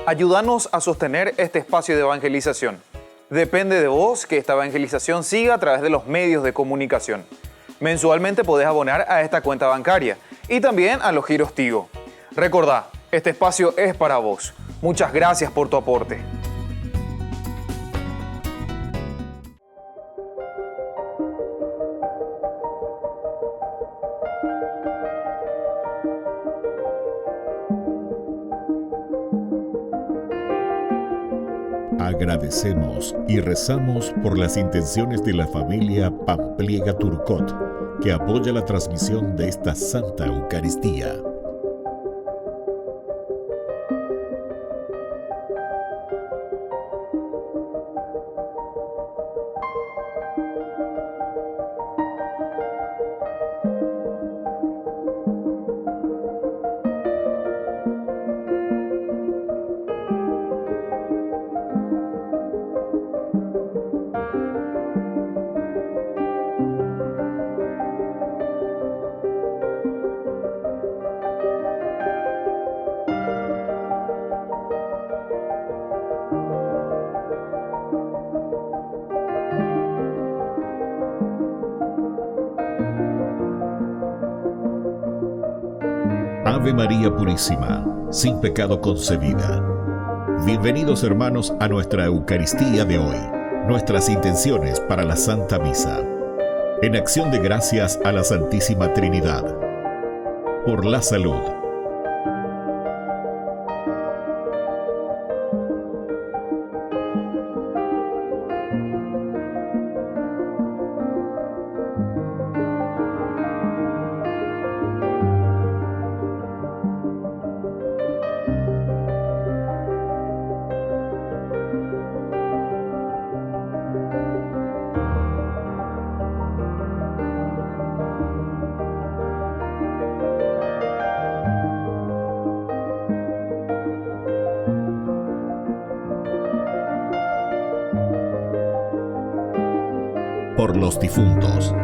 Ayúdanos a sostener este espacio de evangelización. Depende de vos que esta evangelización siga a través de los medios de comunicación. Mensualmente podés abonar a esta cuenta bancaria y también a los giros Tigo. Recordá, este espacio es para vos. Muchas gracias por tu aporte. Agradecemos y rezamos por las intenciones de la familia Pampliega Turcot, que apoya la transmisión de esta Santa Eucaristía. Ave María Purísima, sin pecado concebida. Bienvenidos hermanos a nuestra Eucaristía de hoy, nuestras intenciones para la Santa Misa. En acción de gracias a la Santísima Trinidad. Por la salud. Por los difuntos.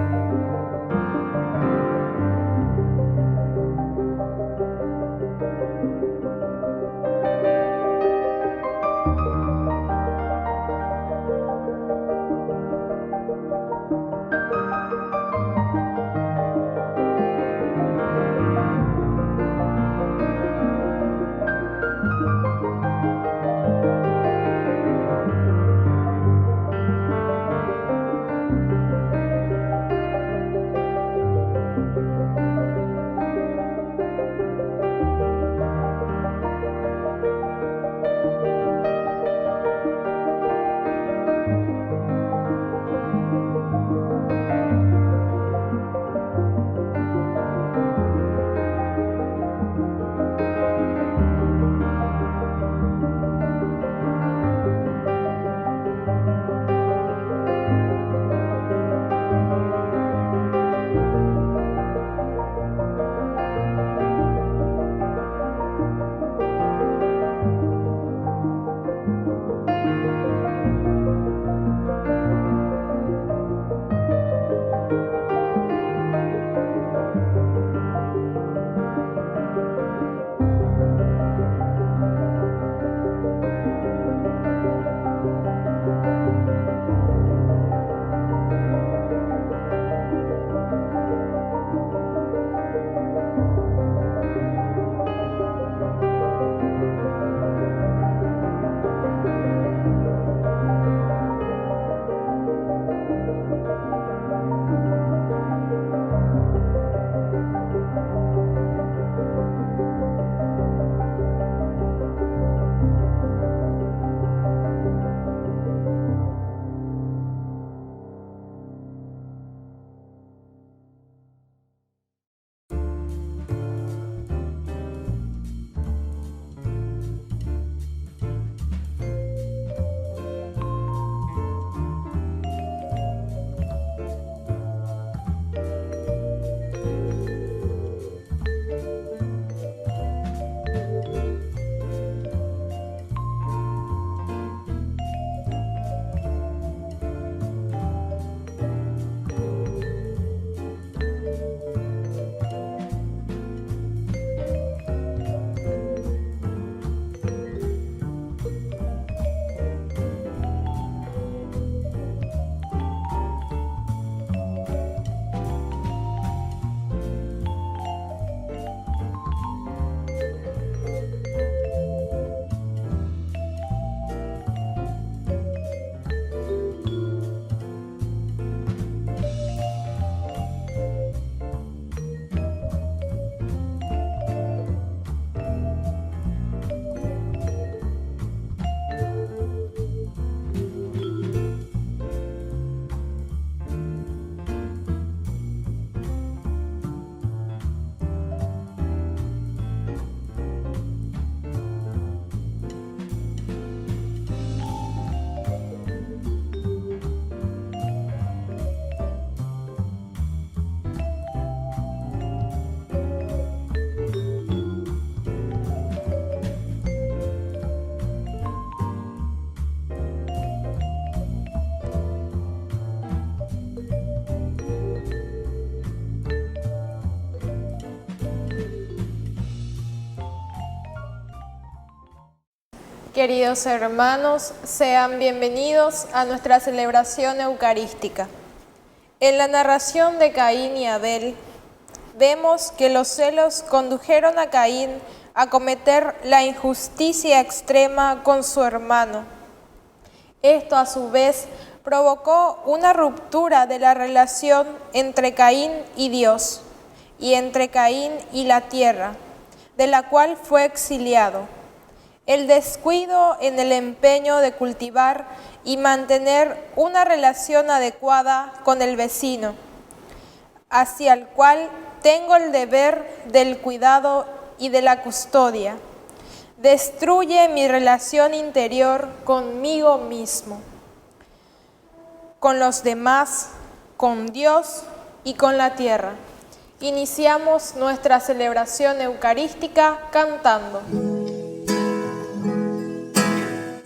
Queridos hermanos, sean bienvenidos a nuestra celebración eucarística. En la narración de Caín y Abel, vemos que los celos condujeron a Caín a cometer la injusticia extrema con su hermano. Esto, a su vez, provocó una ruptura de la relación entre Caín y Dios, y entre Caín y la tierra, de la cual fue exiliado. El descuido en el empeño de cultivar y mantener una relación adecuada con el vecino, hacia el cual tengo el deber del cuidado y de la custodia, destruye mi relación interior conmigo mismo, con los demás, con Dios y con la tierra. Iniciamos nuestra celebración eucarística cantando.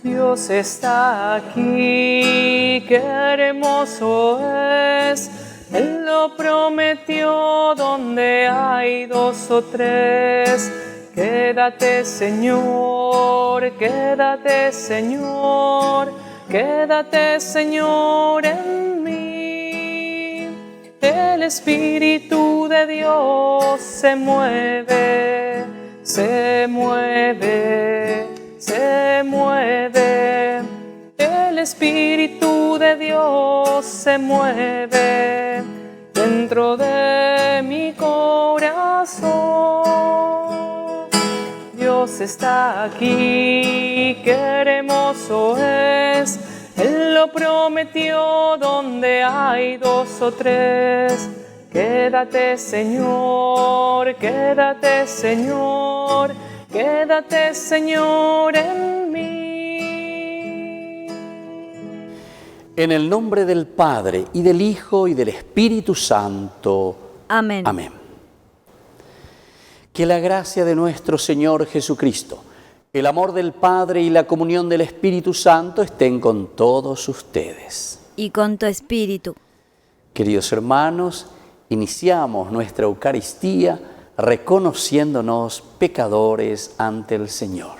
Dios está aquí, qué hermoso es. Él lo prometió donde hay dos o tres. Quédate, Señor, quédate, Señor, quédate, Señor, en mí. El Espíritu de Dios se mueve, se mueve, se mueve. El Espíritu de Dios se mueve dentro de mi corazón. Dios está aquí, qué hermoso es. Él lo prometió donde hay dos o tres. Quédate, Señor, quédate, Señor, quédate, Señor, en mí. En el nombre del Padre, y del Hijo, y del Espíritu Santo. Amén. Amén. Que la gracia de nuestro Señor Jesucristo, el amor del Padre y la comunión del Espíritu Santo estén con todos ustedes. Y con tu espíritu. Queridos hermanos, iniciamos nuestra Eucaristía reconociéndonos pecadores ante el Señor.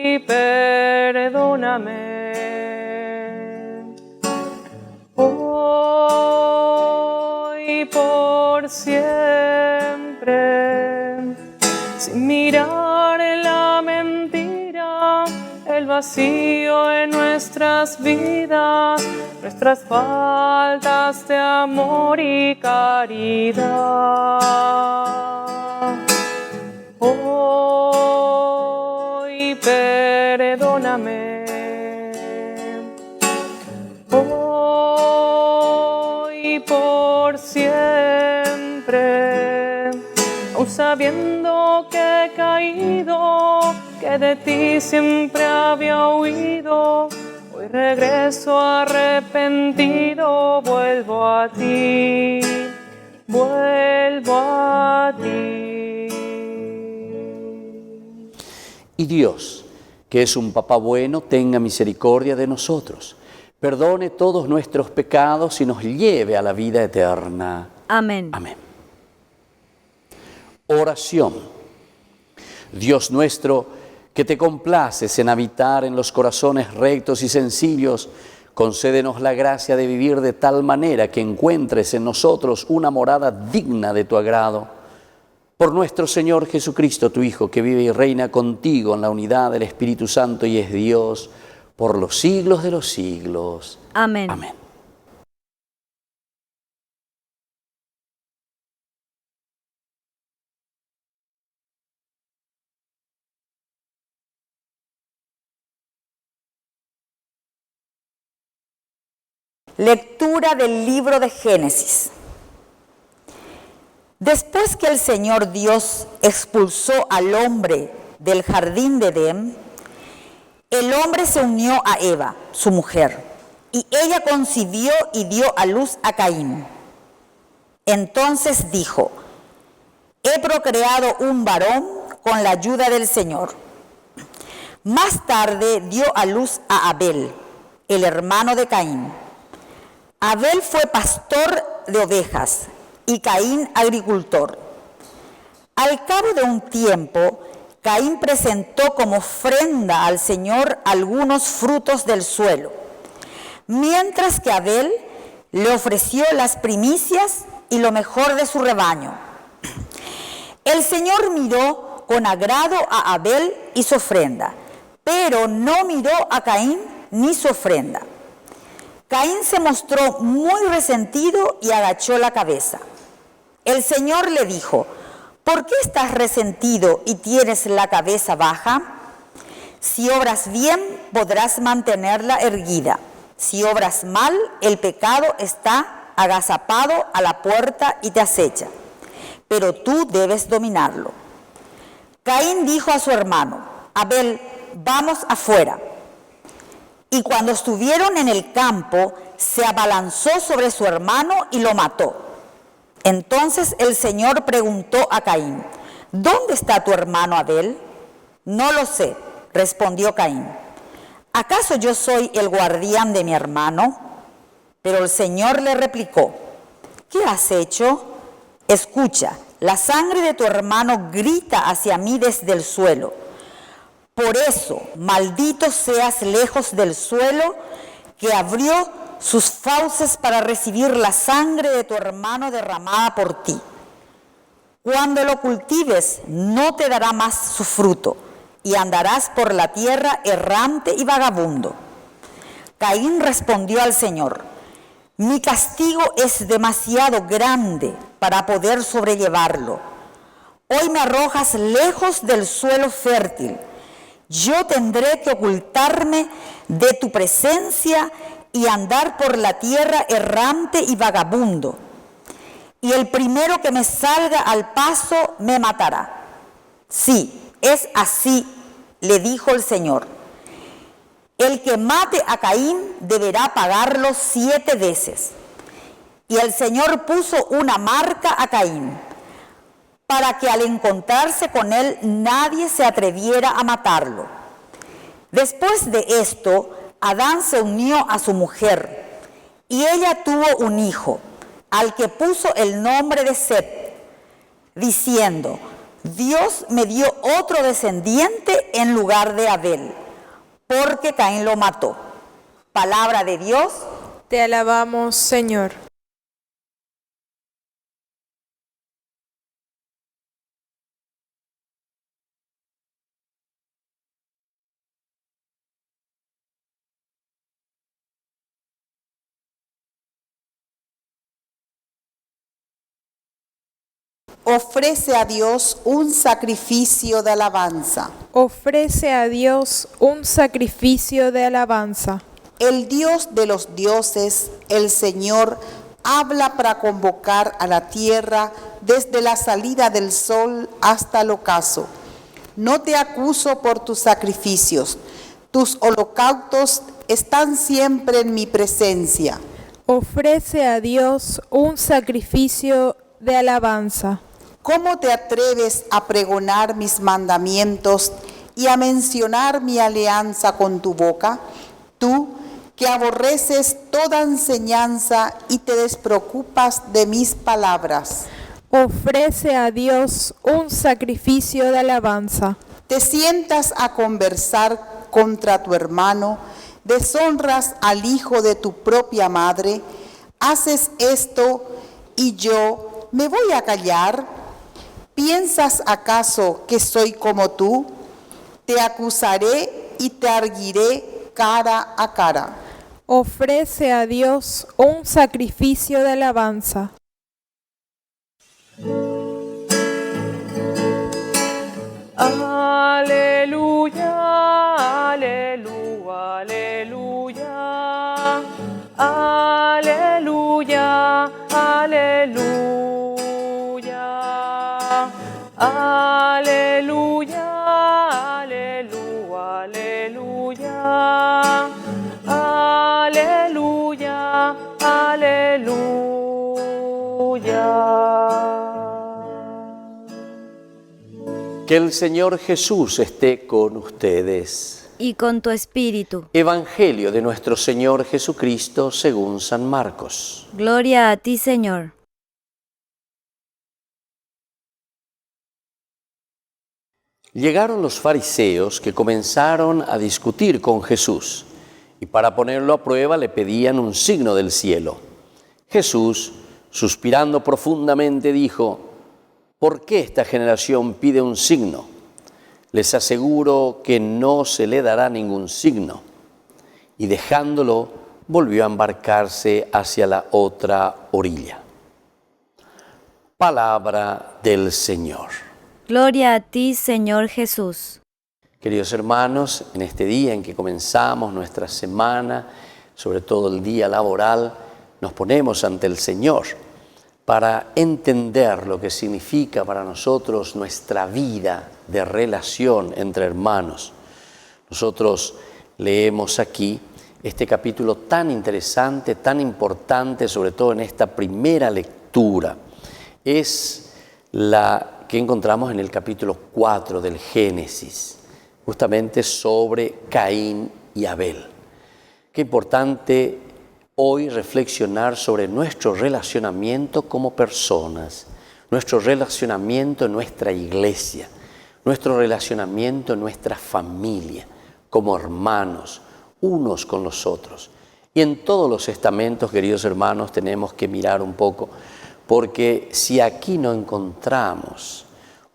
Hoy perdóname. Hoy por siempre. Sin mirar en la mentira, el vacío en nuestras vidas, nuestras faltas de amor y caridad. Hoy perdóname. Hoy por siempre. Aun sabiendo que he caído, que de ti siempre había huido, hoy regreso arrepentido, vuelvo a ti, vuelvo a ti. Y Dios, que es un Papá bueno, tenga misericordia de nosotros, perdone todos nuestros pecados y nos lleve a la vida eterna. Amén. Amén. Oración. Dios nuestro, que te complaces en habitar en los corazones rectos y sencillos, concédenos la gracia de vivir de tal manera que encuentres en nosotros una morada digna de tu agrado. Por nuestro Señor Jesucristo, tu Hijo, que vive y reina contigo en la unidad del Espíritu Santo y es Dios por los siglos de los siglos. Amén. Amén. Lectura del libro de Génesis. Después que el Señor Dios expulsó al hombre del jardín de Edén, el hombre se unió a Eva, su mujer, y ella concibió y dio a luz a Caín. Entonces dijo: he procreado un varón con la ayuda del Señor. Más tarde dio a luz a Abel, el hermano de Caín. Abel fue pastor de ovejas y Caín agricultor. Al cabo de un tiempo, Caín presentó como ofrenda al Señor algunos frutos del suelo, mientras que Abel le ofreció las primicias y lo mejor de su rebaño. El Señor miró con agrado a Abel y su ofrenda, pero no miró a Caín ni su ofrenda. Caín se mostró muy resentido y agachó la cabeza. El Señor le dijo: ¿por qué estás resentido y tienes la cabeza baja? Si obras bien, podrás mantenerla erguida. Si obras mal, el pecado está agazapado a la puerta y te acecha, pero tú debes dominarlo. Caín dijo a su hermano: Abel, vamos afuera. Y cuando estuvieron en el campo, se abalanzó sobre su hermano y lo mató. Entonces el Señor preguntó a Caín: ¿dónde está tu hermano Abel? No lo sé, respondió Caín. ¿Acaso yo soy el guardián de mi hermano? Pero el Señor le replicó: ¿qué has hecho? Escucha, la sangre de tu hermano grita hacia mí desde el suelo. Por eso, maldito seas lejos del suelo, que abrió sus fauces para recibir la sangre de tu hermano derramada por ti. Cuando lo cultives, no te dará más su fruto, y andarás por la tierra errante y vagabundo. Caín respondió al Señor: mi castigo es demasiado grande para poder sobrellevarlo. Hoy me arrojas lejos del suelo fértil. Yo tendré que ocultarme de tu presencia y andar por la tierra errante y vagabundo. Y el primero que me salga al paso me matará. Sí, es así, le dijo el Señor. El que mate a Caín deberá pagarlo 7 veces. Y el Señor puso una marca a Caín, para que al encontrarse con él nadie se atreviera a matarlo. Después de esto, Adán se unió a su mujer, y ella tuvo un hijo, al que puso el nombre de Set, diciendo: Dios me dio otro descendiente en lugar de Abel, porque Caín lo mató. Palabra de Dios. Te alabamos, Señor. Ofrece a Dios un sacrificio de alabanza. Ofrece a Dios un sacrificio de alabanza. El Dios de los dioses, el Señor, habla para convocar a la tierra desde la salida del sol hasta el ocaso. No te acuso por tus sacrificios, tus holocaustos están siempre en mi presencia. Ofrece a Dios un sacrificio de alabanza. ¿Cómo te atreves a pregonar mis mandamientos y a mencionar mi alianza con tu boca? Tú, que aborreces toda enseñanza y te despreocupas de mis palabras. Ofrece a Dios un sacrificio de alabanza. Te sientas a conversar contra tu hermano, deshonras al hijo de tu propia madre, haces esto y yo me voy a callar. ¿Piensas acaso que soy como tú? Te acusaré y te arguiré cara a cara. Ofrece a Dios un sacrificio de alabanza. Aleluya, aleluya, aleluya, aleluya, aleluya. Aleluya, aleluya, aleluya, aleluya, aleluya. Que el Señor Jesús esté con ustedes. Y con tu espíritu. Evangelio de nuestro Señor Jesucristo según San Marcos. Gloria a ti, Señor. Llegaron los fariseos que comenzaron a discutir con Jesús y para ponerlo a prueba le pedían un signo del cielo. Jesús, suspirando profundamente, dijo: ¿por qué esta generación pide un signo? Les aseguro que no se le dará ningún signo. Y dejándolo, volvió a embarcarse hacia la otra orilla. Palabra del Señor. Gloria a ti, Señor Jesús. Queridos hermanos, en este día en que comenzamos nuestra semana, sobre todo el día laboral, nos ponemos ante el Señor para entender lo que significa para nosotros nuestra vida de relación entre hermanos. Nosotros leemos aquí este capítulo tan interesante, tan importante, sobre todo en esta primera lectura. Es la que encontramos en el capítulo 4 del Génesis, justamente sobre Caín y Abel. Qué importante hoy reflexionar sobre nuestro relacionamiento como personas, nuestro relacionamiento en nuestra iglesia, nuestro relacionamiento en nuestra familia, como hermanos, unos con los otros. Y en todos los estamentos, queridos hermanos, tenemos que mirar un poco, porque si aquí no encontramos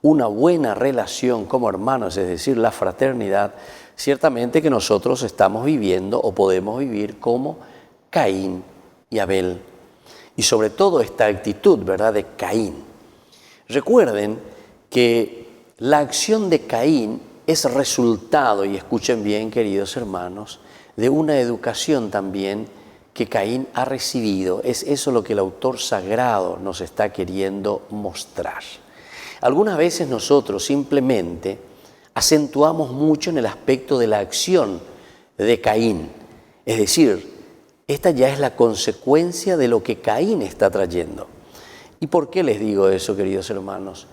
una buena relación como hermanos, es decir, la fraternidad, ciertamente que nosotros estamos viviendo o podemos vivir como Caín y Abel. Y sobre todo esta actitud, ¿verdad?, de Caín. Recuerden que la acción de Caín es resultado, y escuchen bien, queridos hermanos, de una educación también que Caín ha recibido. Es eso lo que el autor sagrado nos está queriendo mostrar. Algunas veces nosotros simplemente acentuamos mucho en el aspecto de la acción de Caín. Es decir, esta ya es la consecuencia de lo que Caín está trayendo. ¿Y por qué les digo eso, queridos hermanos?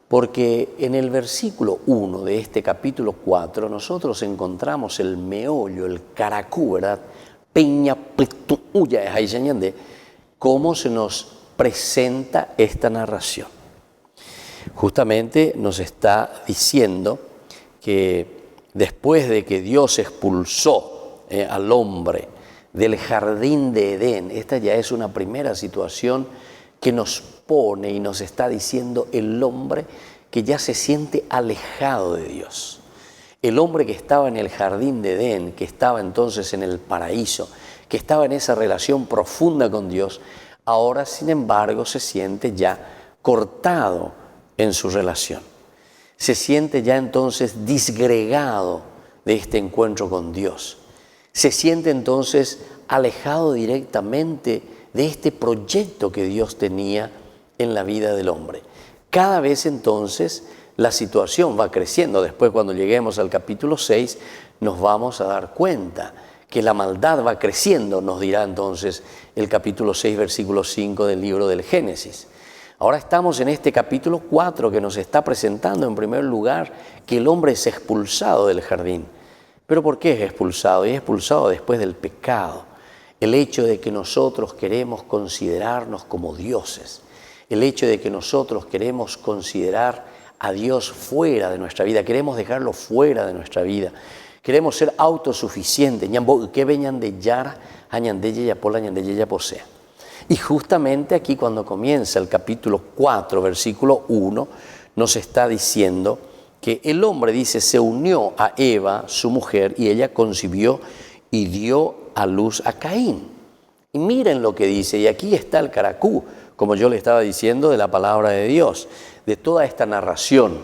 Porque en el versículo 1 de este capítulo 4 nosotros encontramos el meollo, el caracú, ¿verdad?, cómo se nos presenta esta narración. Justamente nos está diciendo que después de que Dios expulsó al hombre del jardín de Edén, esta ya es una primera situación que nos pone y nos está diciendo el hombre que ya se siente alejado de Dios. El hombre que estaba en el jardín de Edén, que estaba entonces en el paraíso, que estaba en esa relación profunda con Dios, ahora sin embargo se siente ya cortado en su relación. Se siente ya entonces disgregado de este encuentro con Dios. Se siente entonces alejado directamente de este proyecto que Dios tenía en la vida del hombre. Cada vez entonces la situación va creciendo. Después, cuando lleguemos al capítulo 6, nos vamos a dar cuenta que la maldad va creciendo, nos dirá entonces el capítulo 6, versículo 5 del libro del Génesis. Ahora estamos en este capítulo 4 que nos está presentando en primer lugar que el hombre es expulsado del jardín. ¿Pero por qué es expulsado? Y es expulsado después del pecado. El hecho de que nosotros queremos considerarnos como dioses, el hecho de que nosotros queremos considerar a Dios fuera de nuestra vida, queremos dejarlo fuera de nuestra vida, queremos ser autosuficientes, y justamente aquí cuando comienza el capítulo 4, versículo 1, nos está diciendo que el hombre, dice, se unió a Eva, su mujer, y ella concibió y dio a luz a Caín. Y miren lo que dice, y aquí está el caracú, como yo le estaba diciendo, de la palabra de Dios, de toda esta narración,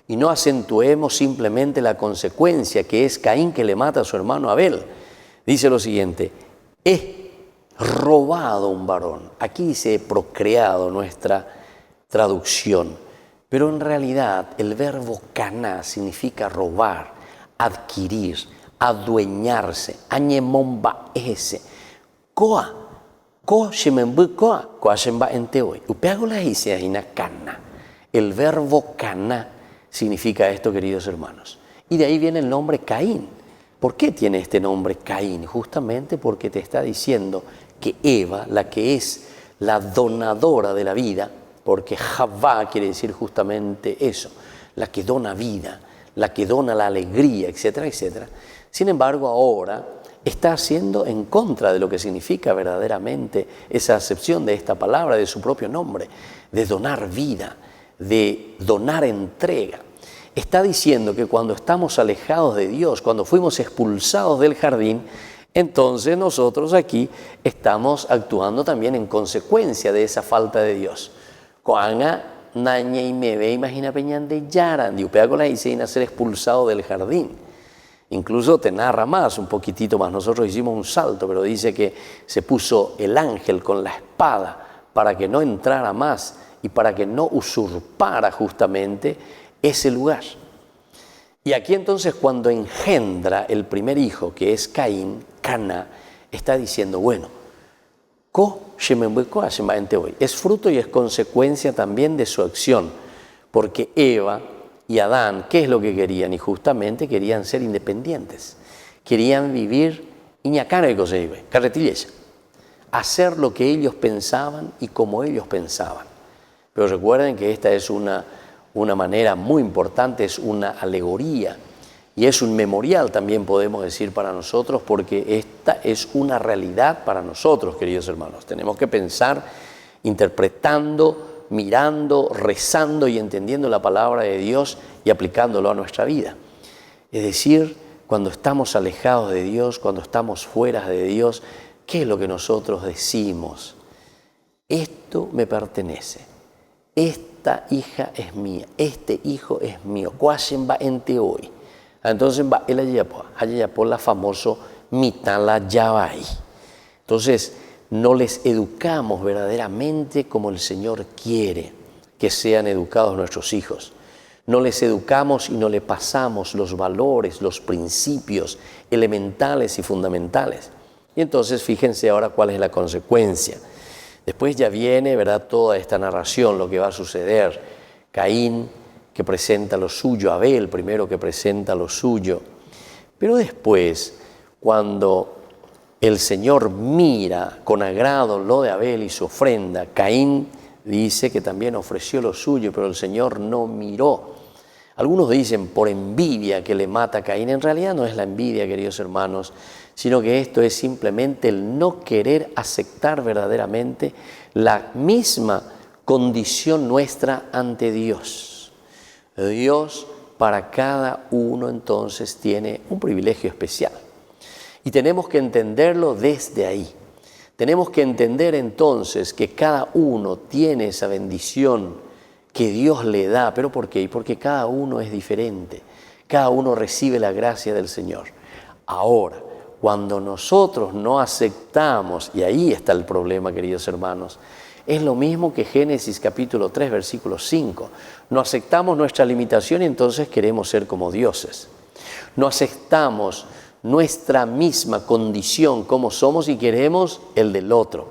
y no acentuemos simplemente la consecuencia que es Caín que le mata a su hermano Abel. Dice lo siguiente: he robado un varón. Aquí dice procreado nuestra traducción, pero en realidad el verbo caná significa robar, adquirir, adueñarse, añemomba ese, coa. El verbo caná significa esto, queridos hermanos. Y de ahí viene el nombre Caín. ¿Por qué tiene este nombre Caín? Justamente porque te está diciendo que Eva, la que es la donadora de la vida, porque Javá quiere decir justamente eso, la que dona vida, la que dona la alegría, etcétera, etcétera. Sin embargo, ahora está haciendo en contra de lo que significa verdaderamente esa acepción de esta palabra, de su propio nombre, de donar vida, de donar entrega. Está diciendo que cuando estamos alejados de Dios, cuando fuimos expulsados del jardín, entonces nosotros aquí estamos actuando también en consecuencia de esa falta de Dios. Cuanga naña y me ve, imagina peñan de yaran, y upea con la dice a ser expulsado del jardín. Incluso te narra más, un poquitito más. Nosotros hicimos un salto, pero dice que se puso el ángel con la espada para que no entrara más y para que no usurpara justamente ese lugar. Y aquí entonces cuando engendra el primer hijo, que es Caín, Cana, está diciendo, bueno, es fruto y es consecuencia también de su acción, porque Eva y Adán, ¿qué es lo que querían? Y justamente querían ser independientes, querían vivir hacer lo que ellos pensaban y como ellos pensaban. Pero recuerden que esta es una manera muy importante, es una alegoría y es un memorial también podemos decir para nosotros, porque esta es una realidad para nosotros, queridos hermanos. Tenemos que pensar interpretando, mirando, rezando y entendiendo la palabra de Dios y aplicándolo a nuestra vida. Es decir, cuando estamos alejados de Dios, cuando estamos fuera de Dios, ¿qué es lo que nosotros decimos? Esto me pertenece, esta hija es mía, este hijo es mío. ¿Cuándo va ente hoy? Entonces va el ayapo, la famoso mitala yavai. Entonces, no les educamos verdaderamente como el Señor quiere que sean educados nuestros hijos. No les educamos y no le pasamos los valores, los principios elementales y fundamentales. Y entonces fíjense ahora cuál es la consecuencia. Después ya viene, ¿verdad?, toda esta narración, lo que va a suceder. Caín, que presenta lo suyo, Abel primero que presenta lo suyo. Pero después, cuando el Señor mira con agrado lo de Abel y su ofrenda, Caín dice que también ofreció lo suyo, pero el Señor no miró. Algunos dicen por envidia que le mata a Caín. En realidad no es la envidia, queridos hermanos, sino que esto es simplemente el no querer aceptar verdaderamente la misma condición nuestra ante Dios. Dios para cada uno entonces tiene un privilegio especial. Y tenemos que entenderlo desde ahí. Tenemos que entender entonces que cada uno tiene esa bendición que Dios le da. ¿Pero por qué? Porque cada uno es diferente. Cada uno recibe la gracia del Señor. Ahora, cuando nosotros no aceptamos, y ahí está el problema, queridos hermanos, es lo mismo que Génesis capítulo 3, versículo 5. No aceptamos nuestra limitación y entonces queremos ser como dioses. No aceptamos nuestra misma condición como somos y queremos el del otro.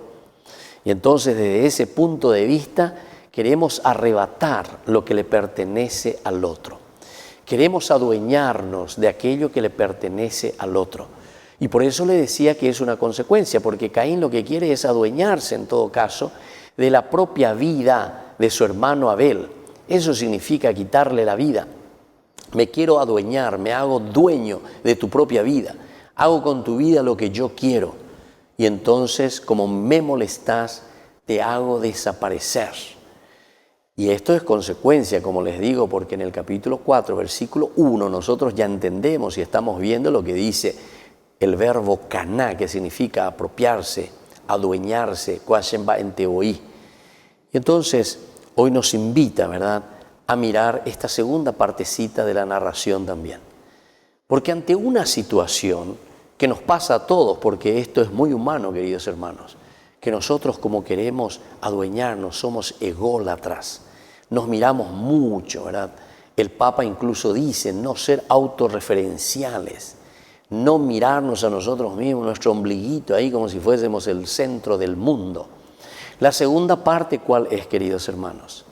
Y entonces desde ese punto de vista queremos arrebatar lo que le pertenece al otro. Queremos adueñarnos de aquello que le pertenece al otro. Y por eso le decía que es una consecuencia, porque Caín lo que quiere es adueñarse en todo caso de la propia vida de su hermano Abel. Eso significa quitarle la vida. Me quiero adueñar, me hago dueño de tu propia vida. Hago con tu vida lo que yo quiero. Y entonces, como me molestas, te hago desaparecer. Y esto es consecuencia, como les digo, porque en el capítulo 4, versículo 1, nosotros ya entendemos y estamos viendo lo que dice el verbo caná, que significa apropiarse, adueñarse, cuashemba en teoí. Y entonces, hoy nos invita, ¿verdad?, a mirar esta segunda partecita de la narración también. Porque ante una situación que nos pasa a todos, porque esto es muy humano, queridos hermanos, que nosotros como queremos adueñarnos, somos ególatras, nos miramos mucho, ¿verdad? El Papa incluso dice no ser autorreferenciales, no mirarnos a nosotros mismos, nuestro ombliguito ahí como si fuésemos el centro del mundo. La segunda parte, ¿cuál es, queridos hermanos?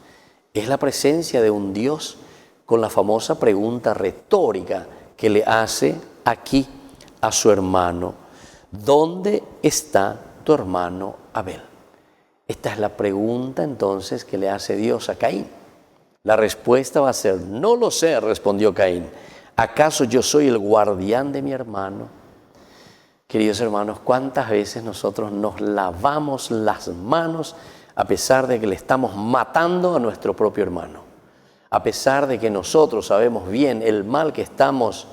Es la presencia de un Dios con la famosa pregunta retórica que le hace aquí a su hermano. ¿Dónde está tu hermano Abel? Esta es la pregunta entonces que le hace Dios a Caín. La respuesta va a ser, no lo sé, respondió Caín. ¿Acaso yo soy el guardián de mi hermano? Queridos hermanos, ¿cuántas veces nosotros nos lavamos las manos a pesar de que le estamos matando a nuestro propio hermano? A pesar de que nosotros sabemos bien el mal que estamos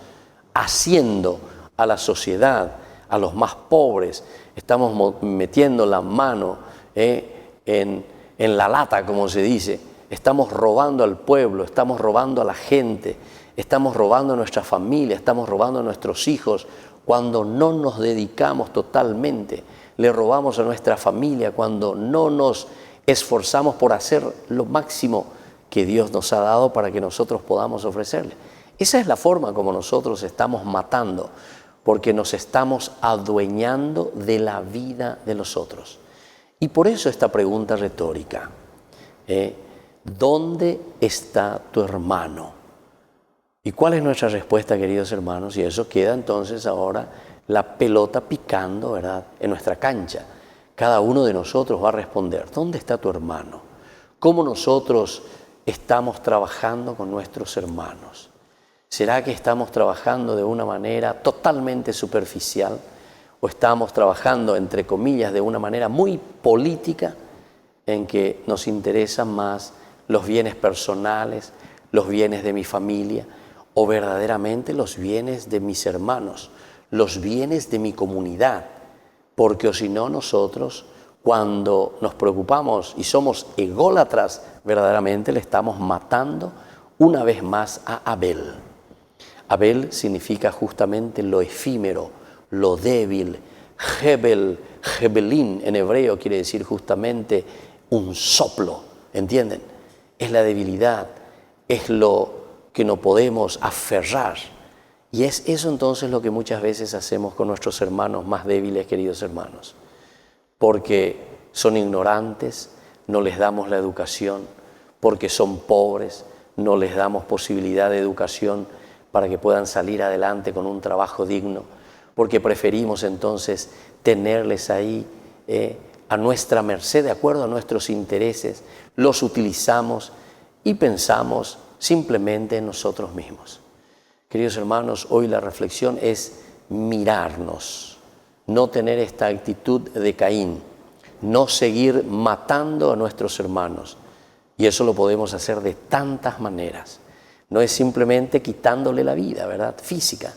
haciendo a la sociedad, a los más pobres, estamos metiendo la mano en la lata, como se dice, estamos robando al pueblo, estamos robando a la gente, estamos robando a nuestra familia, estamos robando a nuestros hijos, cuando no nos dedicamos totalmente, le robamos a nuestra familia, cuando no nos esforzamos por hacer lo máximo que Dios nos ha dado para que nosotros podamos ofrecerle. Esa es la forma como nosotros estamos matando, porque nos estamos adueñando de la vida de los otros. Y por eso esta pregunta retórica, ¿dónde está tu hermano? ¿Y cuál es nuestra respuesta, queridos hermanos? Y eso queda entonces ahora la pelota picando, ¿verdad?, en nuestra cancha. Cada uno de nosotros va a responder, ¿dónde está tu hermano? ¿Cómo nosotros estamos trabajando con nuestros hermanos? ¿Será que estamos trabajando de una manera totalmente superficial o estamos trabajando, entre comillas, de una manera muy política en que nos interesan más los bienes personales, los bienes de mi familia o verdaderamente los bienes de mis hermanos, los bienes de mi comunidad? Porque o si no, nosotros cuando nos preocupamos y somos ególatras, verdaderamente le estamos matando una vez más a Abel. Abel significa justamente lo efímero, lo débil. Hebel, Hebelín en hebreo quiere decir justamente un soplo, ¿entienden? Es la debilidad, es lo que no podemos aferrar. Y es eso entonces lo que muchas veces hacemos con nuestros hermanos más débiles, queridos hermanos. Porque son ignorantes, no les damos la educación, porque son pobres, no les damos posibilidad de educación para que puedan salir adelante con un trabajo digno, porque preferimos entonces tenerles ahí a nuestra merced, de acuerdo a nuestros intereses, los utilizamos y pensamos simplemente en nosotros mismos. Queridos hermanos, hoy la reflexión es mirarnos, no tener esta actitud de Caín, no seguir matando a nuestros hermanos. Y eso lo podemos hacer de tantas maneras. No es simplemente quitándole la vida, ¿verdad?, física,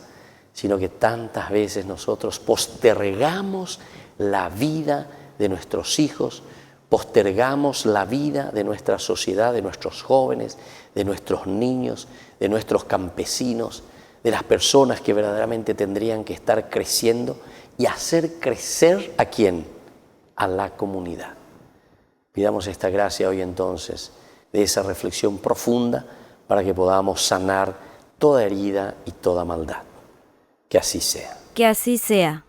sino que tantas veces nosotros postergamos la vida de nuestros hijos, postergamos la vida de nuestra sociedad, de nuestros jóvenes, de nuestros niños, de nuestros campesinos, de las personas que verdaderamente tendrían que estar creciendo y hacer crecer ¿a quién? A la comunidad. Pidamos esta gracia hoy entonces de esa reflexión profunda para que podamos sanar toda herida y toda maldad. Que así sea. Que así sea.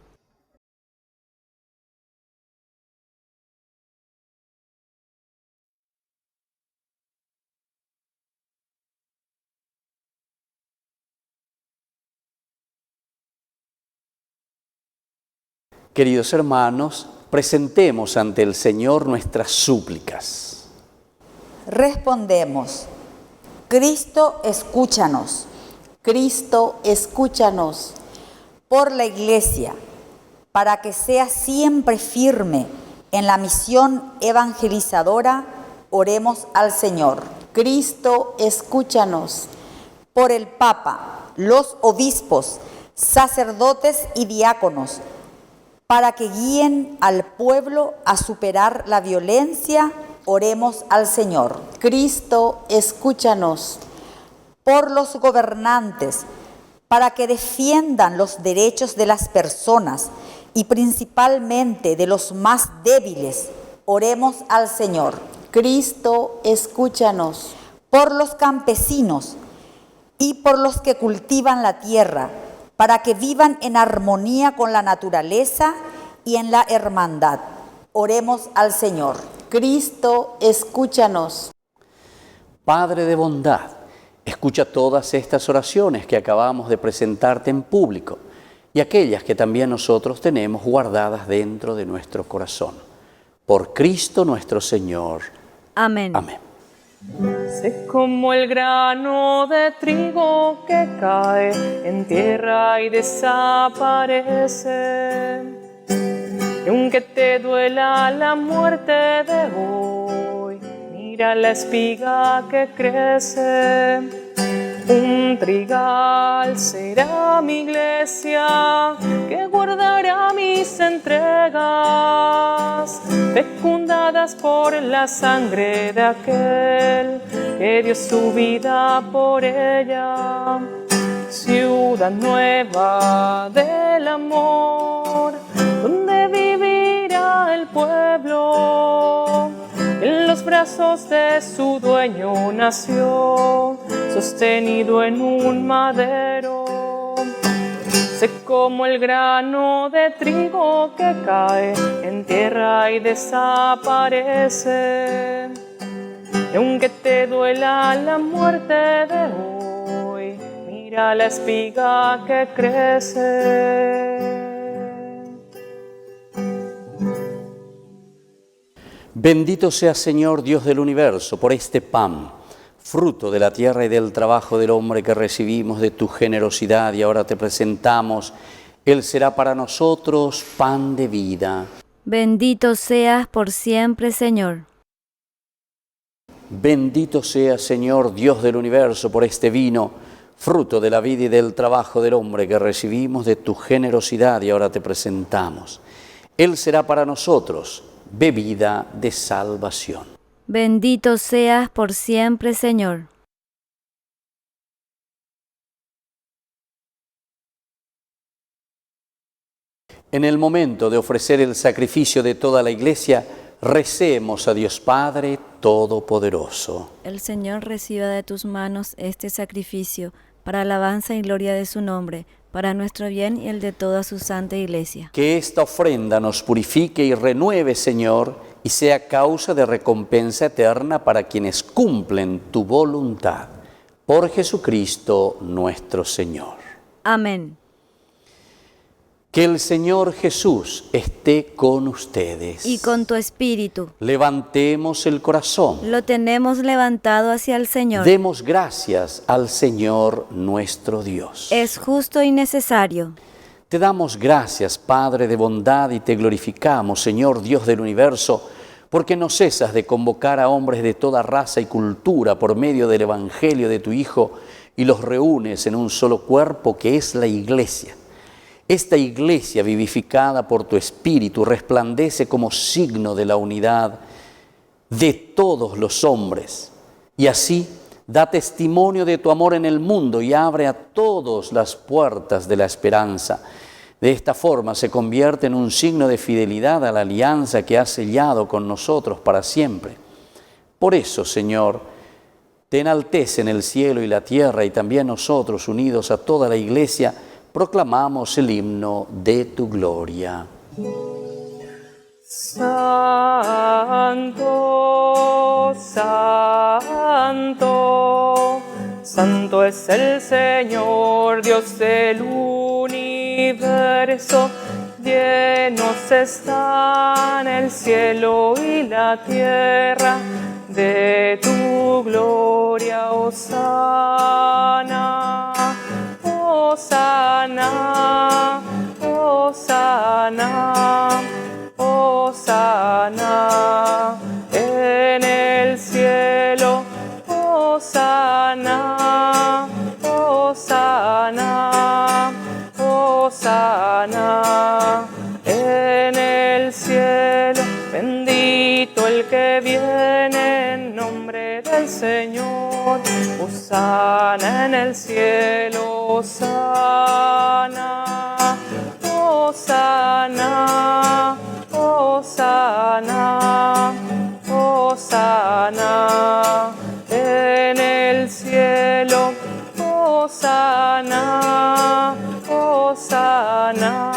Queridos hermanos, presentemos ante el Señor nuestras súplicas. Respondemos, Cristo, escúchanos. Cristo, escúchanos. Por la Iglesia, para que sea siempre firme en la misión evangelizadora, oremos al Señor. Cristo, escúchanos. Por el Papa, los obispos, sacerdotes y diáconos, para que guíen al pueblo a superar la violencia, oremos al Señor. Cristo, escúchanos. Por los gobernantes, para que defiendan los derechos de las personas y principalmente de los más débiles, oremos al Señor. Cristo, escúchanos. Por los campesinos y por los que cultivan la tierra, para que vivan en armonía con la naturaleza y en la hermandad, oremos al Señor. Cristo, escúchanos. Padre de bondad, escucha todas estas oraciones que acabamos de presentarte en público y aquellas que también nosotros tenemos guardadas dentro de nuestro corazón. Por Cristo nuestro Señor. Amén. Amén. Sé como el grano de trigo que cae en tierra y desaparece. Y aunque te duela la muerte de hoy, mira la espiga que crece. Un trigal será mi iglesia, que guardará mis entregas, fecundadas por la sangre de aquel que dio su vida por ella. Ciudad nueva del amor, donde vivirá el pueblo. En los brazos de su dueño nació, sostenido en un madero. Sé como el grano de trigo que cae en tierra y desaparece. Y aunque te duela la muerte de hoy, mira la espiga que crece. Bendito sea, Señor, Dios del universo, por este pan, fruto de la tierra y del trabajo del hombre que recibimos de tu generosidad y ahora te presentamos. Él será para nosotros pan de vida. Bendito seas por siempre, Señor. Bendito sea, Señor, Dios del universo, por este vino, fruto de la vida y del trabajo del hombre que recibimos de tu generosidad y ahora te presentamos. Él será para nosotros bebida de salvación. Bendito seas por siempre, Señor. En el momento de ofrecer el sacrificio de toda la Iglesia, recemos a Dios Padre Todopoderoso. El Señor reciba de tus manos este sacrificio, para alabanza y gloria de su nombre, para nuestro bien y el de toda su santa Iglesia. Que esta ofrenda nos purifique y renueve, Señor, y sea causa de recompensa eterna para quienes cumplen tu voluntad. Por Jesucristo nuestro Señor. Amén. Que el Señor Jesús esté con ustedes. Y con tu espíritu. Levantemos el corazón. Lo tenemos levantado hacia el Señor. Demos gracias al Señor nuestro Dios. Es justo y necesario. Te damos gracias, Padre de bondad, y te glorificamos, Señor Dios del universo, porque no cesas de convocar a hombres de toda raza y cultura por medio del Evangelio de tu Hijo y los reúnes en un solo cuerpo que es la Iglesia. Esta Iglesia vivificada por tu Espíritu resplandece como signo de la unidad de todos los hombres y así da testimonio de tu amor en el mundo y abre a todos las puertas de la esperanza. De esta forma se convierte en un signo de fidelidad a la alianza que has sellado con nosotros para siempre. Por eso, Señor, te enaltece en el cielo y la tierra y también nosotros, unidos a toda la Iglesia, proclamamos el himno de tu gloria. Santo, santo, santo es el Señor, Dios del universo. Llenos están el cielo y la tierra de tu gloria, hosana. Hosana, hosana, hosana, en el cielo, hosana, hosana, hosana, en el cielo, bendito el que viene en nombre del Señor, hosana en el cielo, hosana, hosana, hosana, hosana, en el cielo, hosana, hosana,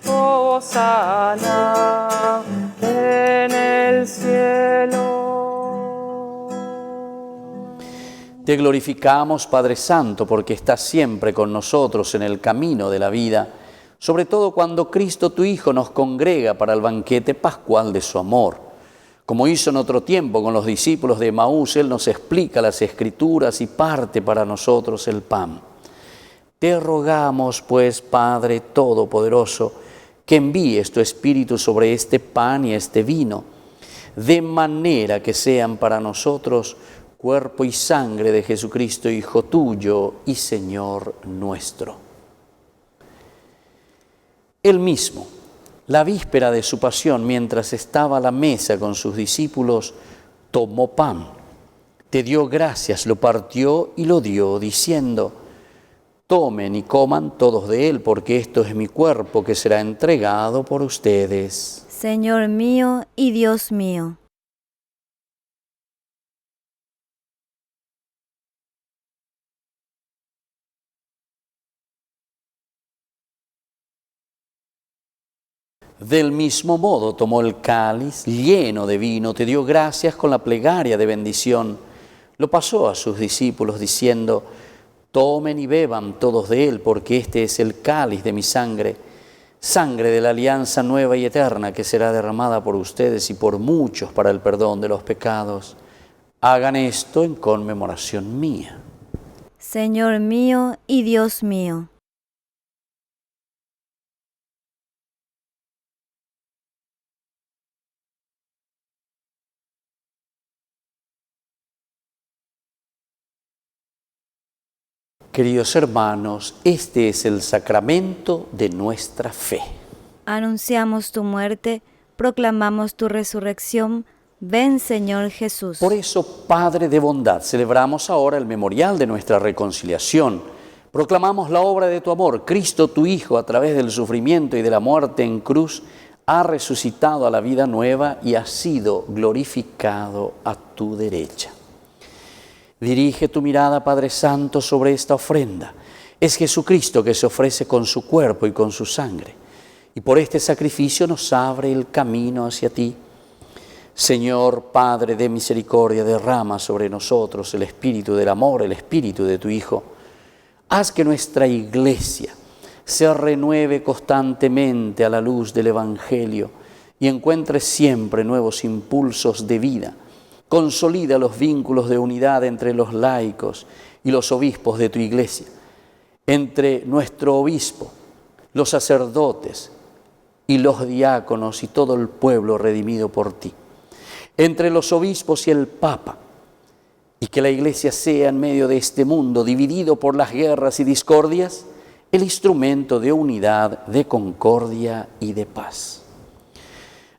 hosana, en el cielo. Te glorificamos, Padre Santo, porque estás siempre con nosotros en el camino de la vida, sobre todo cuando Cristo tu Hijo nos congrega para el banquete pascual de su amor. Como hizo en otro tiempo con los discípulos de Emaús, Él nos explica las Escrituras y parte para nosotros el pan. Te rogamos, pues, Padre Todopoderoso, que envíes tu Espíritu sobre este pan y este vino, de manera que sean para nosotros cuerpo y sangre de Jesucristo, Hijo tuyo y Señor nuestro. Él mismo, la víspera de su pasión, mientras estaba a la mesa con sus discípulos, tomó pan, te dio gracias, lo partió y lo dio, diciendo: tomen y coman todos de él, porque esto es mi cuerpo que será entregado por ustedes. Señor mío y Dios mío. Del mismo modo tomó el cáliz lleno de vino, te dio gracias con la plegaria de bendición, lo pasó a sus discípulos diciendo: tomen y beban todos de él, porque este es el cáliz de mi sangre, sangre de la alianza nueva y eterna que será derramada por ustedes y por muchos para el perdón de los pecados. Hagan esto en conmemoración mía. Señor mío y Dios mío. Queridos hermanos, este es el sacramento de nuestra fe. Anunciamos tu muerte, proclamamos tu resurrección. Ven, Señor Jesús. Por eso, Padre de bondad, celebramos ahora el memorial de nuestra reconciliación. Proclamamos la obra de tu amor. Cristo, tu Hijo, a través del sufrimiento y de la muerte en cruz, ha resucitado a la vida nueva y ha sido glorificado a tu derecha. Dirige tu mirada, Padre Santo, sobre esta ofrenda. Es Jesucristo que se ofrece con su cuerpo y con su sangre, y por este sacrificio nos abre el camino hacia ti. Señor, Padre de misericordia, derrama sobre nosotros el espíritu del amor, el espíritu de tu Hijo. Haz que nuestra Iglesia se renueve constantemente a la luz del Evangelio y encuentre siempre nuevos impulsos de vida. Consolida los vínculos de unidad entre los laicos y los obispos de tu Iglesia, entre nuestro obispo, los sacerdotes y los diáconos y todo el pueblo redimido por ti, entre los obispos y el Papa, y que la Iglesia sea en medio de este mundo dividido por las guerras y discordias, el instrumento de unidad, de concordia y de paz.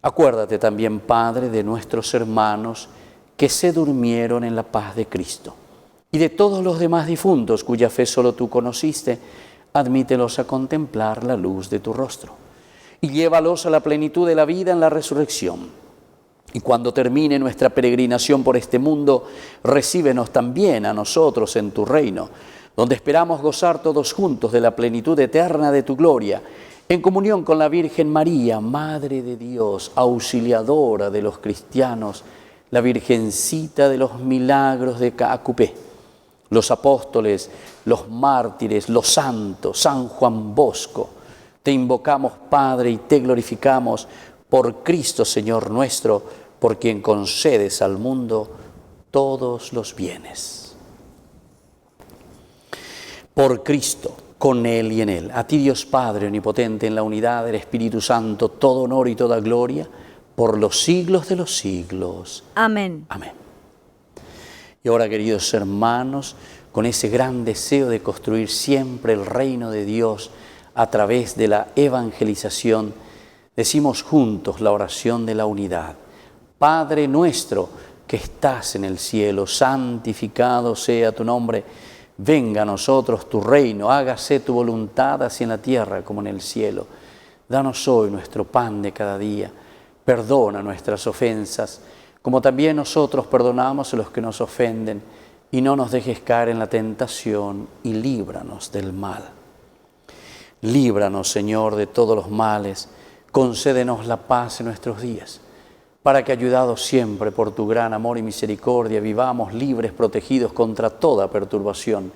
Acuérdate también, Padre, de nuestros hermanos que se durmieron en la paz de Cristo, y de todos los demás difuntos cuya fe solo tú conociste, admítelos a contemplar la luz de tu rostro, y llévalos a la plenitud de la vida en la resurrección. Y cuando termine nuestra peregrinación por este mundo, recíbenos también a nosotros en tu reino, donde esperamos gozar todos juntos de la plenitud eterna de tu gloria, en comunión con la Virgen María, Madre de Dios, auxiliadora de los cristianos, la Virgencita de los milagros de Caacupé, los apóstoles, los mártires, los santos, San Juan Bosco. Te invocamos, Padre, y te glorificamos por Cristo, Señor nuestro, por quien concedes al mundo todos los bienes. Por Cristo, con Él y en Él, a ti, Dios Padre omnipotente, en la unidad del Espíritu Santo, todo honor y toda gloria, por los siglos de los siglos. Amén. Amén. Y ahora, queridos hermanos, con ese gran deseo de construir siempre el reino de Dios a través de la evangelización, decimos juntos la oración de la unidad. Padre nuestro que estás en el cielo, santificado sea tu nombre. Venga a nosotros tu reino, hágase tu voluntad así en la tierra como en el cielo. Danos hoy nuestro pan de cada día. Perdona nuestras ofensas, como también nosotros perdonamos a los que nos ofenden, y no nos dejes caer en la tentación, y líbranos del mal. Líbranos, Señor, de todos los males, concédenos la paz en nuestros días, para que, ayudados siempre por tu gran amor y misericordia, vivamos libres, protegidos contra toda perturbación,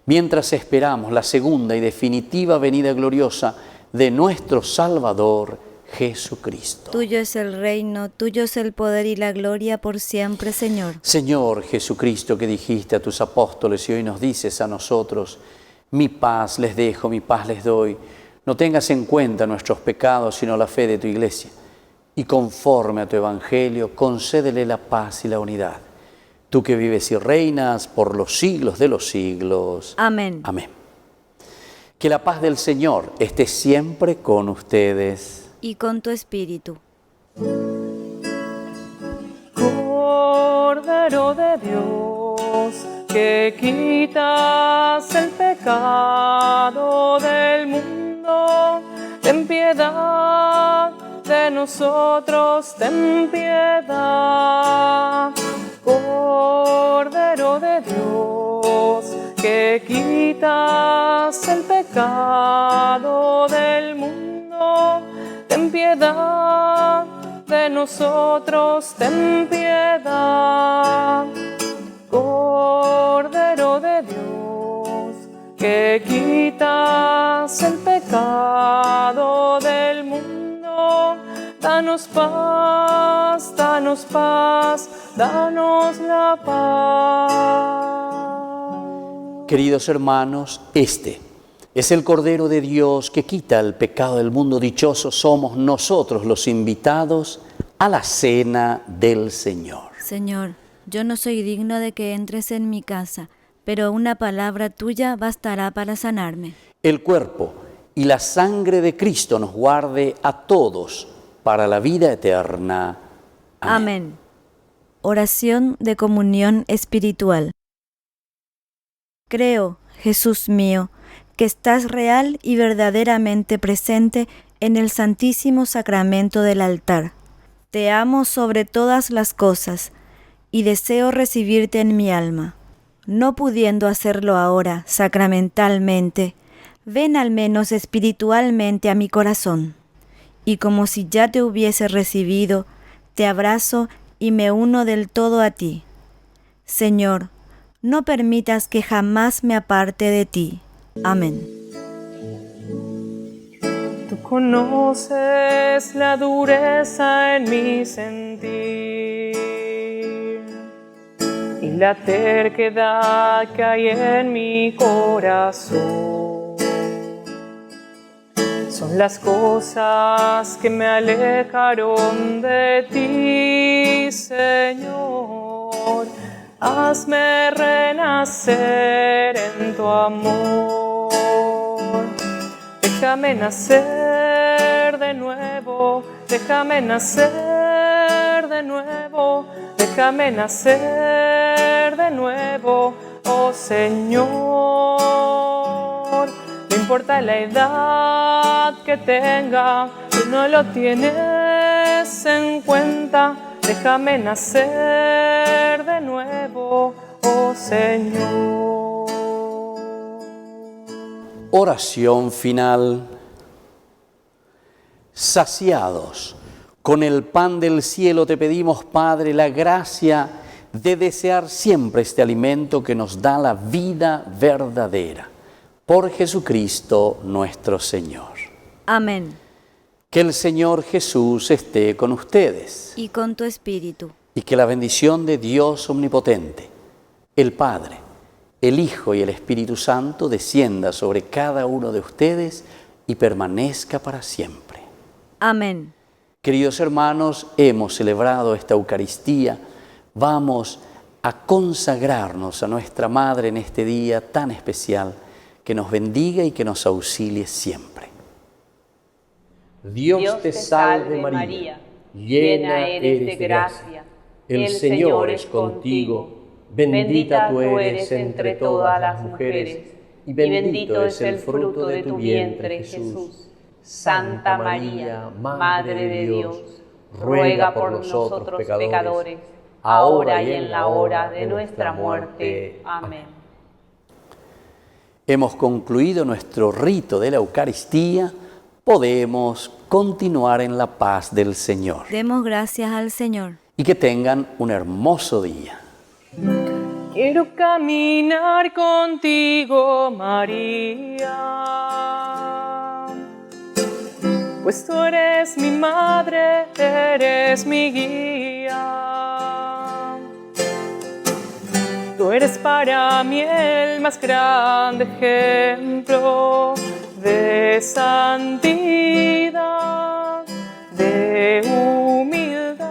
mientras esperamos la segunda y definitiva venida gloriosa de nuestro Salvador, Jesucristo. Tuyo es el reino, tuyo es el poder y la gloria por siempre, Señor. Señor Jesucristo, que dijiste a tus apóstoles y hoy nos dices a nosotros, mi paz les dejo, mi paz les doy. No tengas en cuenta nuestros pecados, sino la fe de tu iglesia. Y conforme a tu evangelio, concédele la paz y la unidad. Tú que vives y reinas por los siglos de los siglos. Amén. Amén. Que la paz del Señor esté siempre con ustedes. Y con tu espíritu. Cordero de Dios, que quitas el pecado del mundo, ten piedad de nosotros, ten piedad. Cordero de Dios, que quitas el pecado del mundo, ten piedad de nosotros, ten piedad. Cordero de Dios, que quitas el pecado del mundo, danos paz, danos paz, danos la paz. Queridos hermanos, este es el Cordero de Dios que quita el pecado del mundo. Dichosos somos nosotros los invitados a la cena del Señor. Señor, yo no soy digno de que entres en mi casa, pero una palabra tuya bastará para sanarme. El cuerpo y la sangre de Cristo nos guarde a todos para la vida eterna. Amén. Oración de comunión espiritual. Creo, Jesús mío, que estás real y verdaderamente presente en el Santísimo Sacramento del altar. Te amo sobre todas las cosas y deseo recibirte en mi alma. No pudiendo hacerlo ahora sacramentalmente, ven al menos espiritualmente a mi corazón. Y como si ya te hubiese recibido, te abrazo y me uno del todo a ti. Señor, no permitas que jamás me aparte de ti. Amén. Tú conoces la dureza en mi sentir y la terquedad que hay en mi corazón. Son las cosas que me alejaron de ti, Señor. Hazme renacer en tu amor. Déjame nacer de nuevo, déjame nacer de nuevo, déjame nacer de nuevo, oh Señor. No importa la edad que tenga, tú no lo tienes en cuenta. Déjame nacer de nuevo, oh Señor. Oración final. Saciados con el pan del cielo, te pedimos, Padre, la gracia de desear siempre este alimento que nos da la vida verdadera. Por Jesucristo nuestro Señor. Amén. Que el Señor Jesús esté con ustedes. Y con tu espíritu. Y que la bendición de Dios omnipotente, el Padre, el Hijo y el Espíritu Santo descienda sobre cada uno de ustedes y permanezca para siempre. Amén. Queridos hermanos, hemos celebrado esta Eucaristía. Vamos a consagrarnos a nuestra Madre en este día tan especial. Que nos bendiga y que nos auxilie siempre. Dios te salve María, llena eres de gracia, el Señor es contigo, bendita tú eres entre todas las mujeres, y bendito es el fruto de tu vientre, Jesús. Santa María, Madre de Dios, ruega por nosotros pecadores, ahora y en la hora de nuestra muerte. Amén. Hemos concluido nuestro rito de la Eucaristía. Podemos continuar en la paz del Señor. Demos gracias al Señor. Y que tengan un hermoso día. Quiero caminar contigo, María, pues tú eres mi madre, eres mi guía. Tú eres para mí el más grande ejemplo de santidad, de humildad.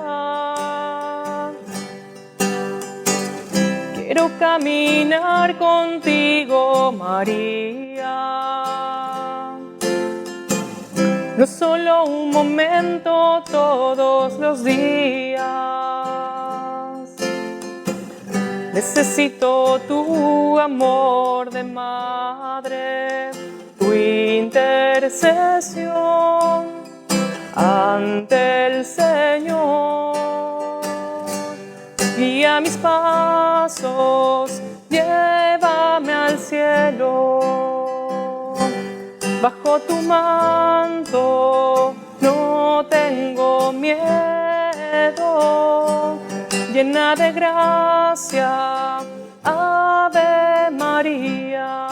Quiero caminar contigo, María. No solo un momento, todos los días. Necesito tu amor de madre, tu intercesión ante el Señor. Guía mis pasos, llévame al cielo. Bajo tu manto no tengo miedo. Llena de gracia, Ave María.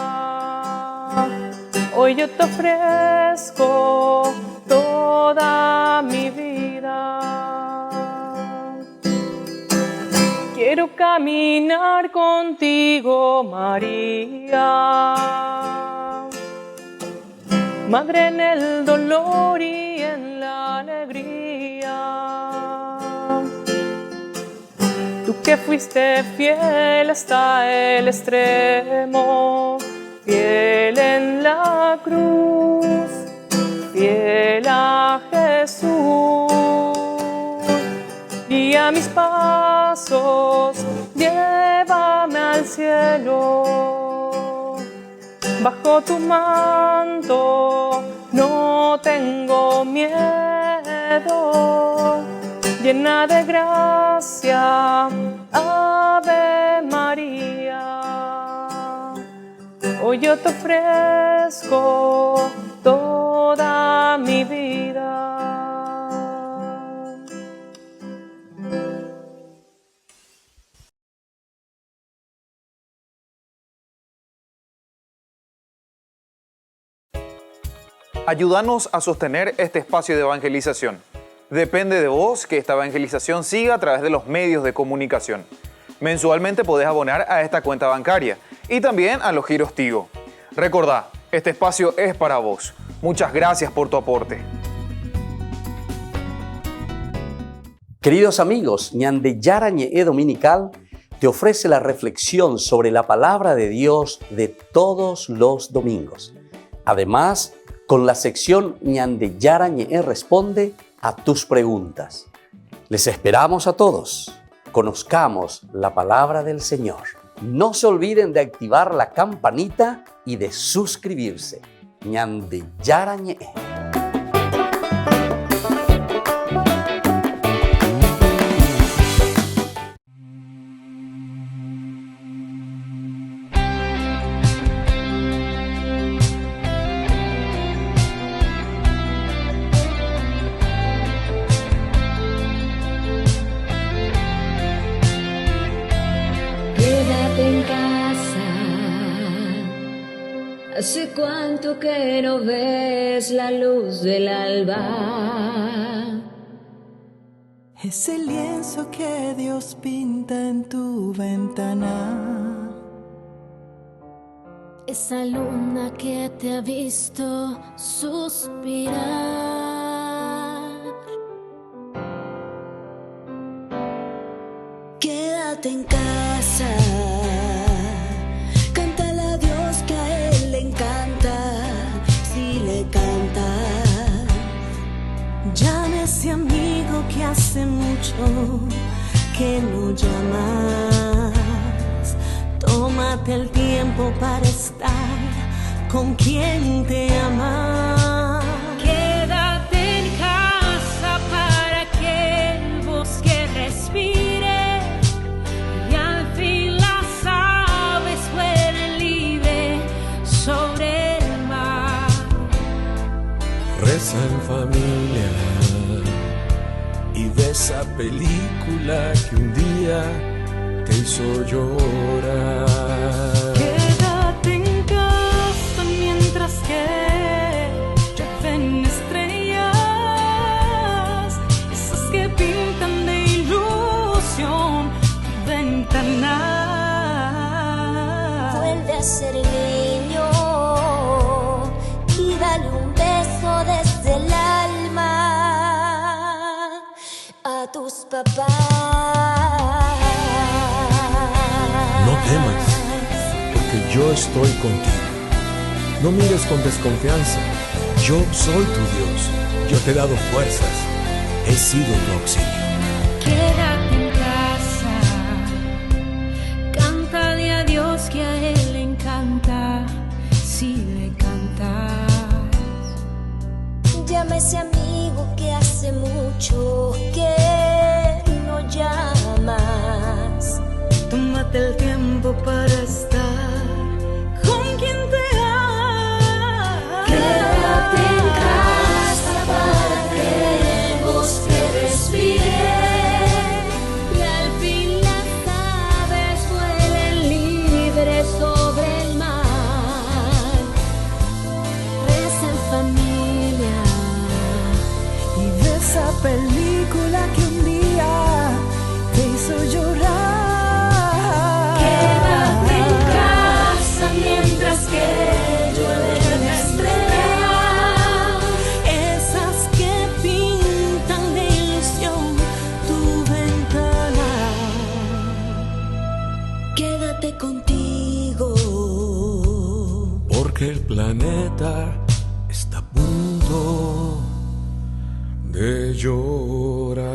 Hoy yo te ofrezco toda mi vida. Quiero caminar contigo, María. Madre en el dolor y en la alegría. Tú que fuiste fiel hasta el extremo, fiel en la cruz, fiel a Jesús. Guía mis pasos, llévame al cielo. Bajo tu manto no tengo miedo. Llena de gracia, Ave María. Hoy yo te ofrezco toda mi vida. Ayúdanos a sostener este espacio de evangelización. Depende de vos que esta evangelización siga a través de los medios de comunicación. Mensualmente podés abonar a esta cuenta bancaria y también a los giros Tigo. Recordá, este espacio es para vos. Muchas gracias por tu aporte. Queridos amigos, Ñande Yara Ñe'e Dominical te ofrece la reflexión sobre la palabra de Dios de todos los domingos. Además, con la sección Ñande Yara Ñe'e Responde a tus preguntas. Les esperamos a todos. Conozcamos la palabra del Señor. No se olviden de activar la campanita y de suscribirse. Ñande Yara Ñe'e. ¿Hace cuánto que no ves la luz del alba? Ese lienzo que Dios pinta en tu ventana. Esa luna que te ha visto suspirar. Quédate en casa. Llame a ese amigo que hace mucho que no llamas. Tómate el tiempo para estar con quien te ama. Quédate en casa para que el bosque respire y al fin las aves vuelen libre sobre el mar. Reza en familia y ve esa película que un día te hizo llorar. Quédate en casa mientras que llueven estrellas. ser niño y dale un beso desde el alma a tus papás. No temas, porque yo estoy contigo. No mires con desconfianza. Yo soy tu Dios. Yo te he dado fuerzas. He sido tu auxilio. Quédate en casa, cántale a Dios que a Él le encanta. Si le cantas, llama a ese amigo que hace mucho que no llamas. Tómate el tiempo para estar con quien te ama. Quédate en casa para que el bosque respire y al fin las aves vuelen libres sobre el mar. Reza en familia y ve esa película que un día te hizo llorar. Quédate en casa mientras que llueven estrellas, esas que pintan de ilusión tu ventana. Quédate contigo, Porque el planeta está a punto de llorar.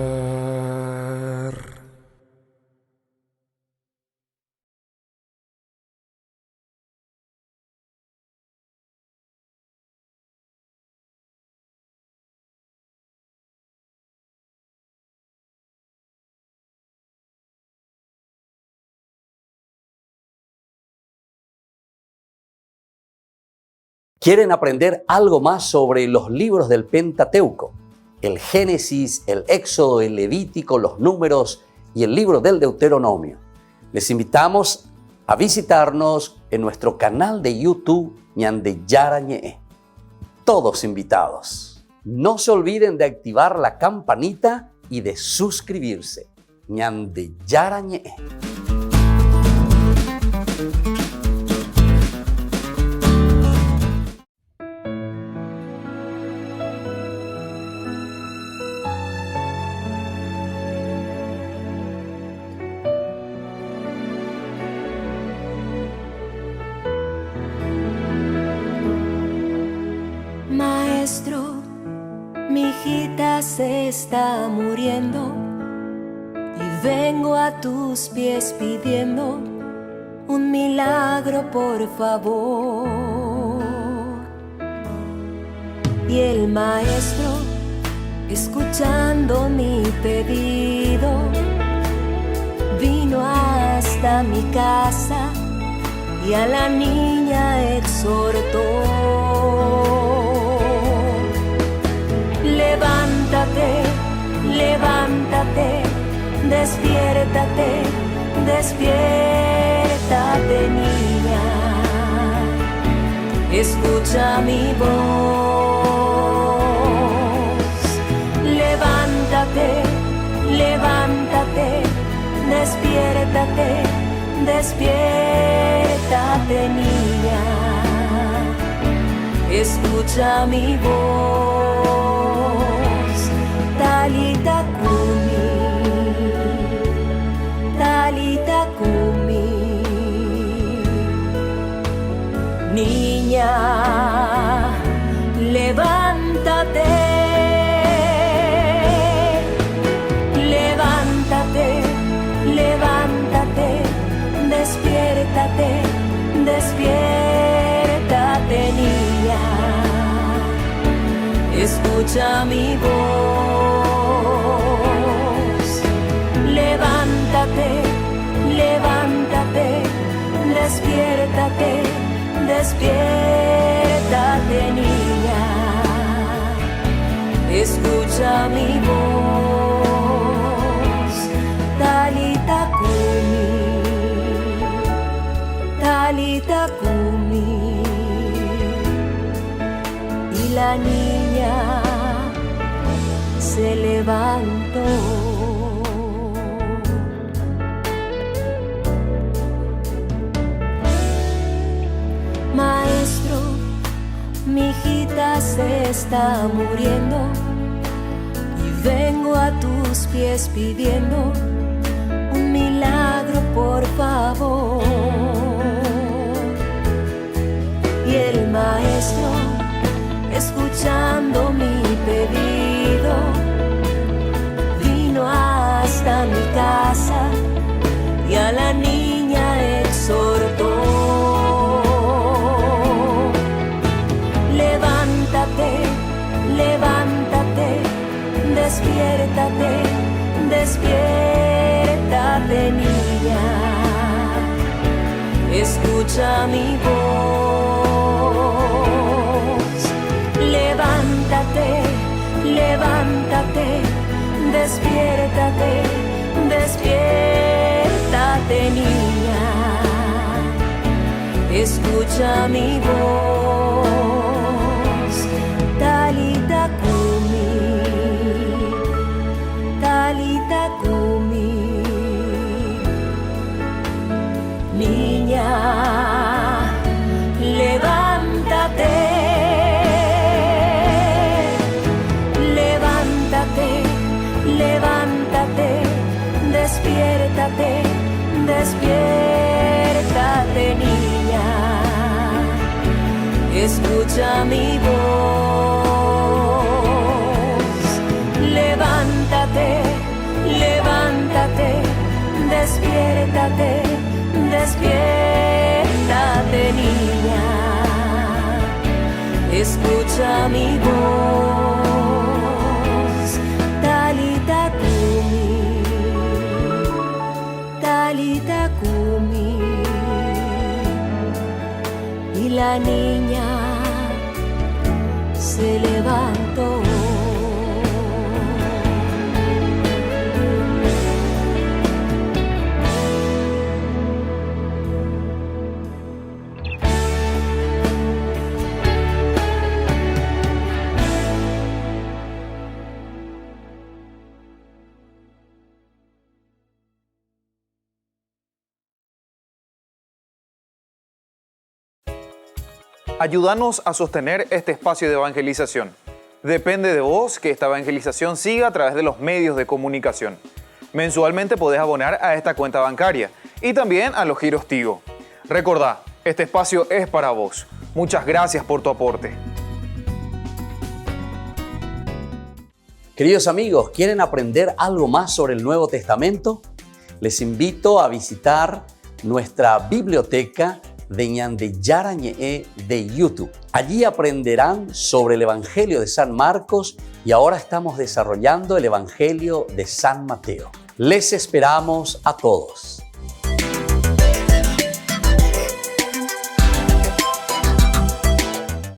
¿Quieren aprender algo más sobre los libros del Pentateuco? El Génesis, el Éxodo, el Levítico, los Números y el libro del Deuteronomio. Les invitamos a visitarnos en nuestro canal de YouTube Ñande Yarañe. Todos invitados. No se olviden de activar la campanita y de suscribirse. Ñande Yarañe. Maestro, mi hijita se está muriendo y vengo a tus pies pidiendo un milagro, por favor. Y el maestro, escuchando mi pedido, vino hasta mi casa y a la niña exhortó. Levántate, levántate, despiértate, despiértate, niña. Escucha mi voz. Levántate, levántate, despiértate, despiértate, niña. Escucha mi voz. Talita kumi, talita kumi. Niña, levántate, levántate, levántate, despiértate, despiértate, niña. Escucha mi voz. Levántate, levántate, despiértate, despiértate, niña. Escucha mi voz. Talita kumi, talita kumi. Y la niña se levantó. Mi hijita se está muriendo y vengo a tus pies pidiendo un milagro, por favor. Y el maestro, escuchando mi pedido, vino hasta mi casa y a la niña exhortó. Levántate, levántate, despiértate, despiértate, niña. Escucha mi voz. Levántate, levántate, despiértate, despiértate, niña. Escucha mi voz. Talita kumi, talita kumi. Niña, levántate, levántate, levántate, despiértate, despiértate, niña. Escucha mi voz. Levántate, levántate, despiértate, despiértate, niña. Escucha mi voz. Talita kumi, talita kumi. Y la niña se levantó. Ayúdanos a sostener este espacio de evangelización. Depende de vos que esta evangelización siga a través de los medios de comunicación. Mensualmente podés abonar a esta cuenta bancaria y también a los giros Tigo. Recordá, este espacio es para vos. Muchas gracias por tu aporte. Queridos amigos, ¿quieren aprender algo más sobre el Nuevo Testamento? Les invito a visitar nuestra biblioteca de Ñande Yarañe de YouTube. Allí aprenderán sobre el Evangelio de San Marcos y ahora estamos desarrollando el Evangelio de San Mateo. Les esperamos a todos.